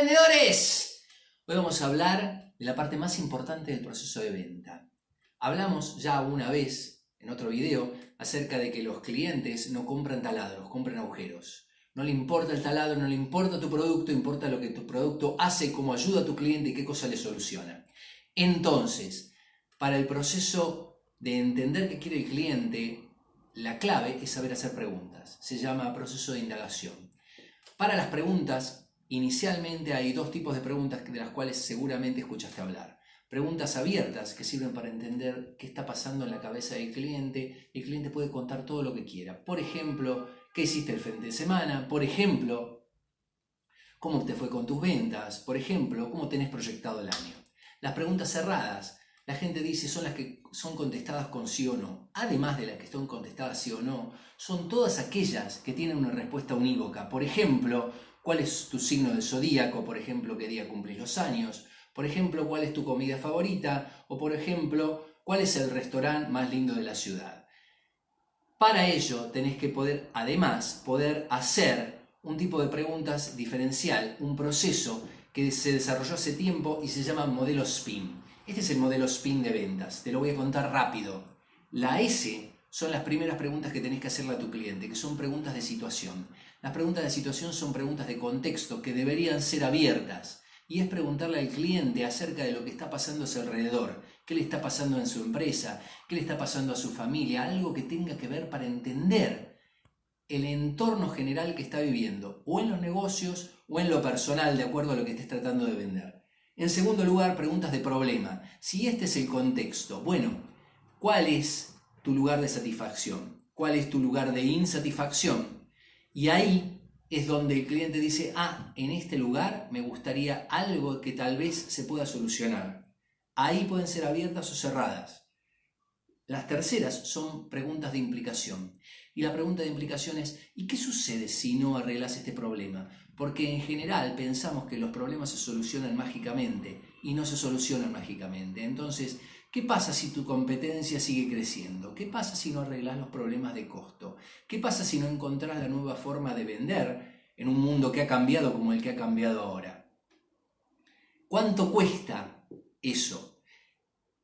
vendedores! Hoy vamos a hablar de la parte más importante del proceso de venta. Hablamos ya una vez en otro video acerca de que los clientes no compran taladros, compran agujeros. No le importa el taladro, no le importa tu producto, importa lo que tu producto hace, cómo ayuda a tu cliente y qué cosa le soluciona. Entonces, para el proceso de entender qué quiere el cliente, la clave es saber hacer preguntas. Se llama proceso de indagación. Para las preguntas, inicialmente hay dos tipos de preguntas de las cuales seguramente escuchaste hablar. Preguntas abiertas que sirven para entender qué está pasando en la cabeza del cliente. El cliente puede contar todo lo que quiera. Por ejemplo, ¿qué hiciste el fin de semana? Por ejemplo, ¿cómo te fue con tus ventas? Por ejemplo, ¿cómo tenés proyectado el año? Las preguntas cerradas, la gente dice, son las que son contestadas con sí o no. Además de las que son contestadas sí o no, son todas aquellas que tienen una respuesta unívoca. Por ejemplo, ¿cuál es tu signo del zodíaco? Por ejemplo, ¿qué día cumplís los años? Por ejemplo, ¿cuál es tu comida favorita? O por ejemplo, ¿cuál es el restaurante más lindo de la ciudad? Para ello tenés que poder, además, poder hacer un tipo de preguntas diferencial, un proceso que se desarrolló hace tiempo y se llama modelo SPIN. Este es el modelo SPIN de ventas, te lo voy a contar rápido. La S son las primeras preguntas que tenés que hacerle a tu cliente, que son preguntas de situación. Las preguntas de situación son preguntas de contexto que deberían ser abiertas. Y es preguntarle al cliente acerca de lo que está pasando a su alrededor, qué le está pasando en su empresa, qué le está pasando a su familia, algo que tenga que ver para entender el entorno general que está viviendo, o en los negocios o en lo personal, de acuerdo a lo que estés tratando de vender. En segundo lugar, preguntas de problema. Si este es el contexto, bueno, ¿cuál es tu lugar de satisfacción? ¿Cuál es tu lugar de insatisfacción? Y ahí es donde el cliente dice, en este lugar me gustaría algo que tal vez se pueda solucionar. Ahí pueden ser abiertas o cerradas. Las terceras son preguntas de implicación. Y la pregunta de implicación es, ¿y qué sucede si no arreglas este problema? Porque en general pensamos que los problemas se solucionan mágicamente y no se solucionan mágicamente. Entonces, ¿qué pasa si tu competencia sigue creciendo? ¿Qué pasa si no arreglas los problemas de costo? ¿Qué pasa si no encontrás la nueva forma de vender en un mundo que ha cambiado como el que ha cambiado ahora? ¿Cuánto cuesta eso?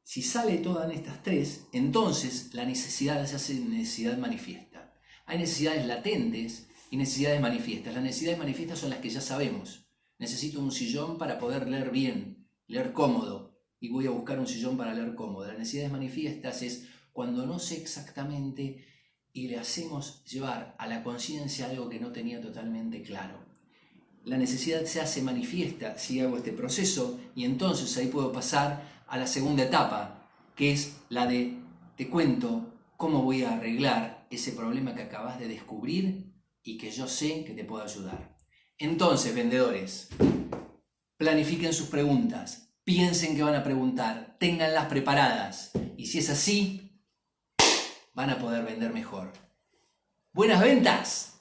Si sale todas estas tres, entonces la necesidad se hace necesidad manifiesta. Hay necesidades latentes y necesidades manifiestas. Las necesidades manifiestas son las que ya sabemos. Necesito un sillón para poder leer bien, leer cómodo, y voy a buscar un sillón para leer cómodo. Las necesidades manifiestas es cuando no sé exactamente y le hacemos llevar a la conciencia algo que no tenía totalmente claro. La necesidad se hace manifiesta si hago este proceso y entonces ahí puedo pasar a la segunda etapa, que es la de te cuento cómo voy a arreglar ese problema que acabas de descubrir y que yo sé que te puedo ayudar. Entonces, vendedores, planifiquen sus preguntas, piensen que van a preguntar, ténganlas preparadas y si es así, van a poder vender mejor. ¡Buenas ventas!